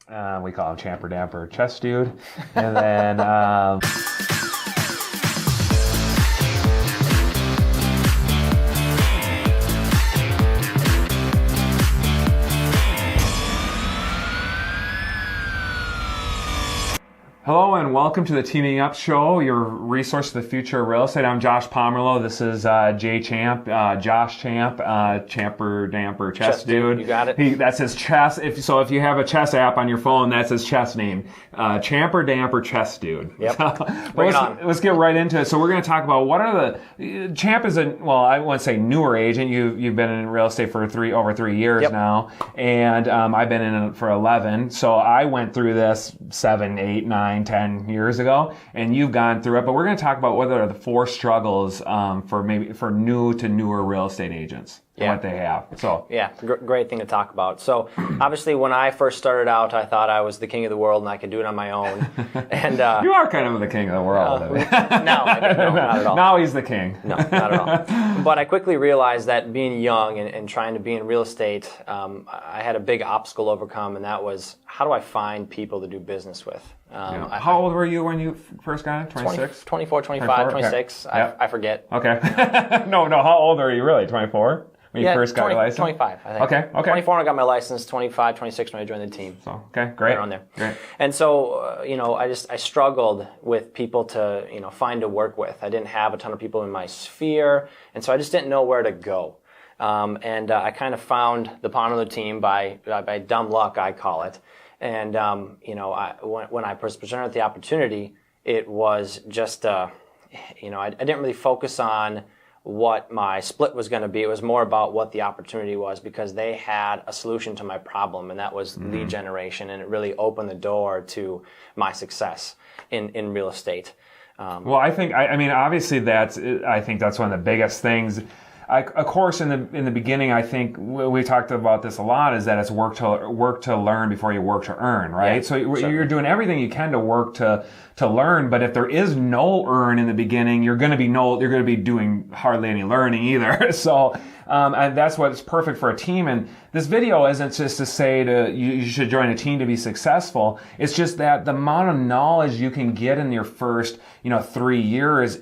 We call him Champer Damper Chess Dude. And then... Hello and welcome to the Teaming Up Show, your resource to the future of real estate. I'm Josh Pomerlow. This is Jay Champ, Josh Champ, Champer Damper Chess Dude. You got it. That's his chess. If you have a chess app on your phone, that's his chess name. Champer Damper Chess Dude. Yep. Bring it on. Let's get right into it. So we're going to talk about what are the Champ is I wouldn't say newer agent. You've been in real estate for over 3 years now, and I've been in it for 11. So I went through this 7, 8, 9, 10 years ago, and you've gone through it. But we're going to talk about what are the 4 struggles for new to newer real estate agents. And what they have. So great thing to talk about. So obviously, when I first started out, I thought I was the king of the world and I could do it on my own. And you are kind of the king of the world. No, not at all. Now he's the king. No, not at all. But I quickly realized that being young and trying to be in real estate, I had a big obstacle to overcome, and that was, how do I find people to do business with? How old were you when you first got in? 26? 24, 25, 26. Okay. I forget. Okay. No. How old are you really? 24? When you first got your license? 25, I think. Okay. 24 when I got my license, 25, 26 when I joined the team. So, okay, great. Right around there. Great. And so, I struggled with people to, find to work with. I didn't have a ton of people in my sphere, and so I just didn't know where to go. I kind of found the Pomerlow team by dumb luck, I call it. And, when I was presented with the opportunity, it was just, I didn't really focus on what my split was going to be. It was more about what the opportunity was, because they had a solution to my problem, and that was lead generation, and it really opened the door to my success in real estate. Well, I think, obviously I think that's one of the biggest things. Of course, in the beginning, I think we talked about this a lot, is that it's work to learn before you work to earn, right? Yeah, so you're doing everything you can to work to learn, but if there is no earn in the beginning, you're going to be doing hardly any learning either. So, and that's what's perfect for a team. And this video isn't just to say you should join a team to be successful. It's just that the amount of knowledge you can get in your first, 3 years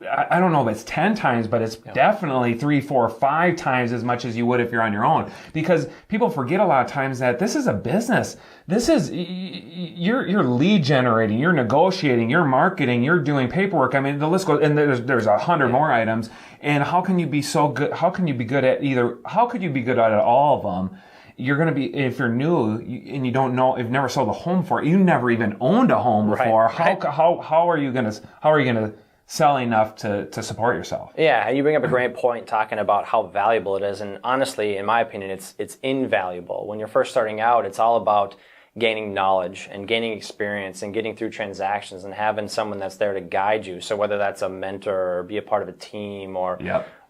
I don't know if it's 10 times, but it's definitely 3, 4, 5 times as much as you would if you're on your own. Because people forget a lot of times that this is a business. This is, you're lead generating, you're negotiating, you're marketing, you're doing paperwork. I mean, the list goes, and there's 100 more items. And how can you be so good? How could you be good at all of them? You're going to be, if you're new and you don't know, you've never sold a home before, you never even owned a home before. Right. How are you going to sell enough to support yourself? Yeah, you bring up a great point talking about how valuable it is. And honestly, in my opinion, it's invaluable. When you're first starting out, it's all about gaining knowledge and gaining experience and getting through transactions and having someone that's there to guide you. So whether that's a mentor or be a part of a team or,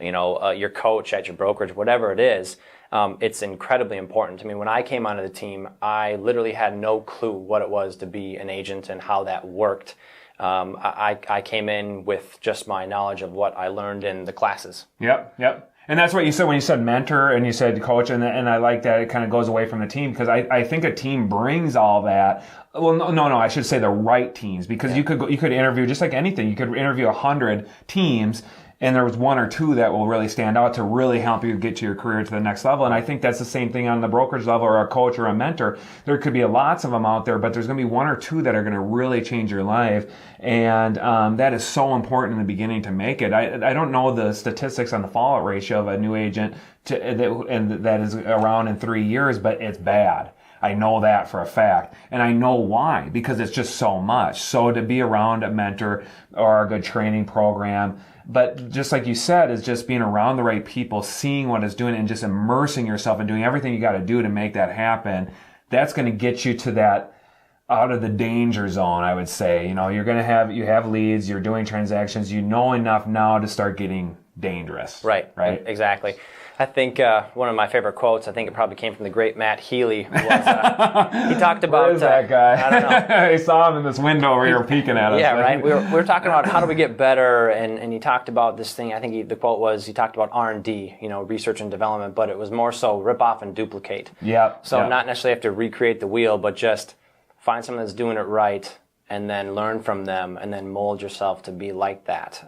your coach at your brokerage, whatever it is, it's incredibly important. I mean, when I came onto the team, I literally had no clue what it was to be an agent and how that worked. I came in with just my knowledge of what I learned in the classes. Yep. And that's what you said when you said mentor and you said coach, and I like that it kind of goes away from the team, because I think a team brings all that. Well, no, I should say the right teams, because you could interview, just like anything, you could interview 100 teams, and there was 1 or 2 that will really stand out to really help you get to your career to the next level. And I think that's the same thing on the brokerage level, or a coach or a mentor. There could be lots of them out there, but there's going to be 1 or 2 that are going to really change your life. And that is so important in the beginning to make it. I don't know the statistics on the fallout ratio of a new agent that is around in 3 years, but it's bad. I know that for a fact. And I know why, because it's just so much. So to be around a mentor or a good training program, but just like you said, is just being around the right people, seeing what it's doing, and just immersing yourself and doing everything you got to do to make that happen. That's going to get you to that out of the danger zone, I would say. You have leads, you're doing transactions, you know enough now to start getting dangerous. Right. Exactly. I think one of my favorite quotes, I think it probably came from the great Matt Healy, was, he talked about... Where is that guy? I don't know. I saw him in this window where you were peeking at us. Yeah, right. We were talking about how do we get better, and he talked about this thing, I think the quote was, he talked about R&D, research and development, but it was more so rip off and duplicate. Yeah. So not necessarily have to recreate the wheel, but just find someone that's doing it right, and then learn from them, and then mold yourself to be like that.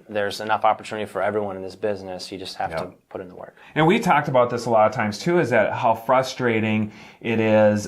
There's enough opportunity for everyone in this business. You just have to put in the work. And we talked about this a lot of times too, is that how frustrating it is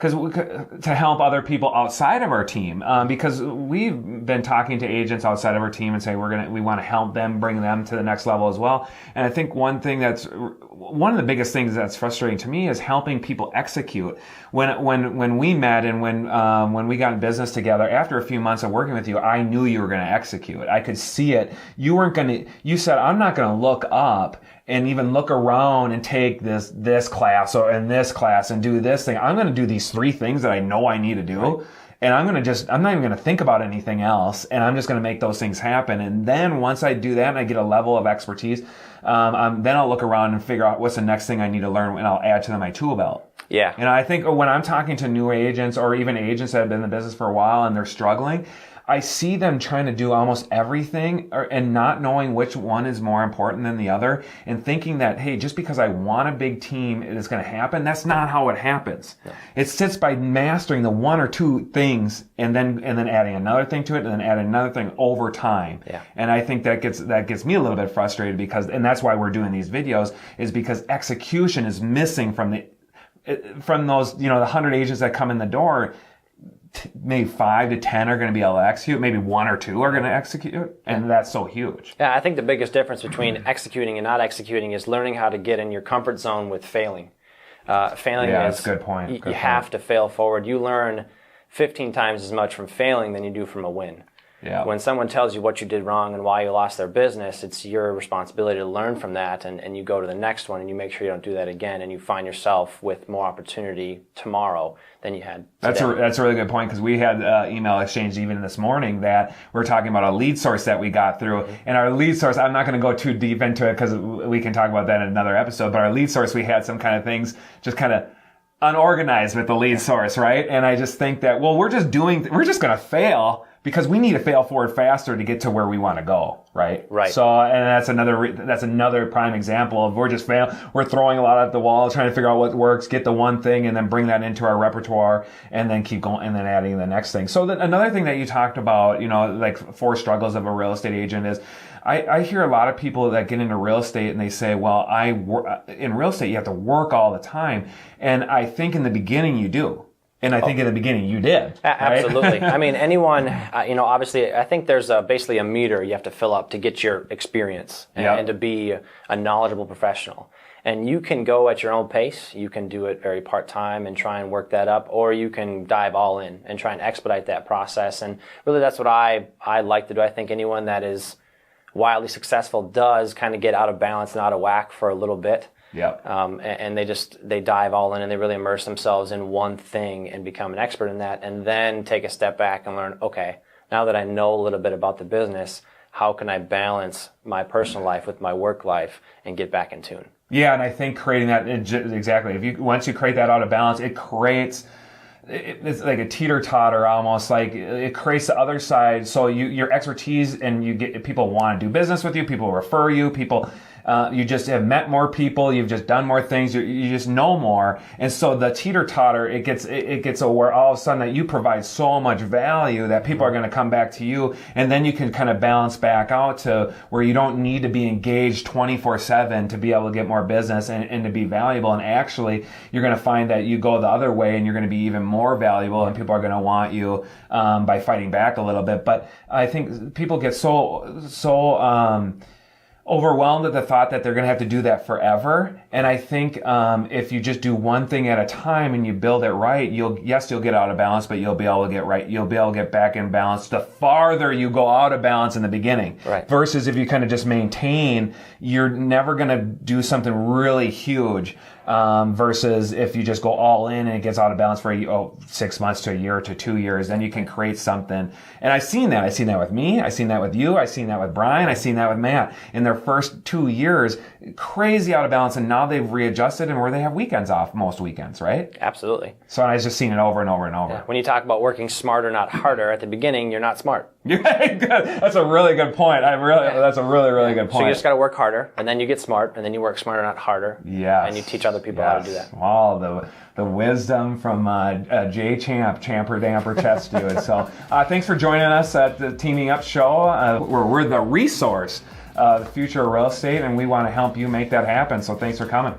to help other people outside of our team, because we've been talking to agents outside of our team and say we want to help them, bring them to the next level as well. And I think one of the biggest things that's frustrating to me is helping people execute. When we met and when we got in business together, after a few months of working with you, I knew you were going to execute. I could see it. You said, I'm not going to look up and even look around and take this class and this class and do this thing. I'm going to do these 3 things that I know I need to do. Right. And I'm not even going to think about anything else. And I'm just going to make those things happen. And then once I do that and I get a level of expertise, then I'll look around and figure out what's the next thing I need to learn, and I'll add to my tool belt. Yeah. And I think when I'm talking to new agents or even agents that have been in the business for a while and they're struggling, I see them trying to do almost everything and not knowing which one is more important than the other, and thinking that, hey, just because I want a big team, it's going to happen. That's not how it happens. Yeah. It sits by mastering the 1 or 2 things and then adding another thing to it and then adding another thing over time. Yeah. And I think that gets me a little bit frustrated and that's why we're doing these videos, is because execution is missing from those, the 100 agents that come in the door. Maybe 5 to 10 are going to be able to execute. Maybe 1 or 2 are going to execute. And that's so huge. Yeah, I think the biggest difference between executing and not executing is learning how to get in your comfort zone with failing. Failing that's a good point. You have to fail forward. You learn 15 times as much from failing than you do from a win. Yeah. When someone tells you what you did wrong and why you lost their business, it's your responsibility to learn from that, and you go to the next one and you make sure you don't do that again, and you find yourself with more opportunity tomorrow than you had today. That's a really good point, because we had email exchange even this morning that we're talking about a lead source that we got through. Mm-hmm. And our lead source, I'm not going to go too deep into it because we can talk about that in another episode, but our lead source, we had some kind of things just kind of unorganized with the lead source, right? And I just think that, well, we're just going to fail because we need to fail forward faster to get to where we want to go, right? Right. So, and that's another prime example of we're throwing a lot at the wall, trying to figure out what works, get the one thing, and then bring that into our repertoire, and then keep going, and then adding the next thing. So another thing that you talked about, like 4 struggles of a real estate agent is, I hear a lot of people that get into real estate and they say, well, in real estate, you have to work all the time. And I think in the beginning you do. And I think in the beginning you did. Right? Absolutely. I mean, anyone, obviously, I think there's basically a meter you have to fill up to get your experience and to be a knowledgeable professional. And you can go at your own pace. You can do it very part-time and try and work that up, or you can dive all in and try and expedite that process. And really that's what I like to do. I think anyone that is wildly successful does kind of get out of balance and out of whack for a little bit. Yeah. And they dive all in and they really immerse themselves in one thing and become an expert in that, and then take a step back and learn, okay, now that I know a little bit about the business, how can I balance my personal life with my work life and get back in tune? Yeah, and I think creating that, exactly. Once you create that out of balance, it's like a teeter-totter almost, like it creates the other side. So your expertise, and people want to do business with you, people refer you, you just have met more people, you've just done more things, you just know more. And so the teeter-totter, it gets where all of a sudden that you provide so much value that people are going to come back to you, and then you can kind of balance back out to where you don't need to be engaged 24/7 to be able to get more business and to be valuable. And actually, you're going to find that you go the other way and you're going to be even more valuable, and people are going to want you by fighting back a little bit. But I think people get so overwhelmed at the thought that they're going to have to do that forever. And I think if you just do one thing at a time and you build it right, you'll get out of balance, but you'll be able to get right. You'll be able to get back in balance the farther you go out of balance in the beginning. Right. Versus if you kind of just maintain, you're never going to do something really huge versus if you just go all in and it gets out of balance for 6 months to a year to 2 years, then you can create something. And I've seen that. I've seen that with me. I've seen that with you. I've seen that with Brian. I've seen that with Matt. In their first 2 years, crazy out of balance, and now they've readjusted and where they have weekends off most weekends, right? Absolutely. So I've just seen it over and over and over. Yeah. When you talk about working smarter, not harder, at the beginning, you're not smart. That's a really good point. That's a really, really good point. So you just got to work harder, and then you get smart, and then you work smarter, not harder. Yes. And you teach other people how to do that. Wow, the wisdom from Jay Champer Damper Chess Dude. So thanks for joining us at the Teaming Up show. We're the resource, the future of real estate, and we want to help you make that happen. So thanks for coming.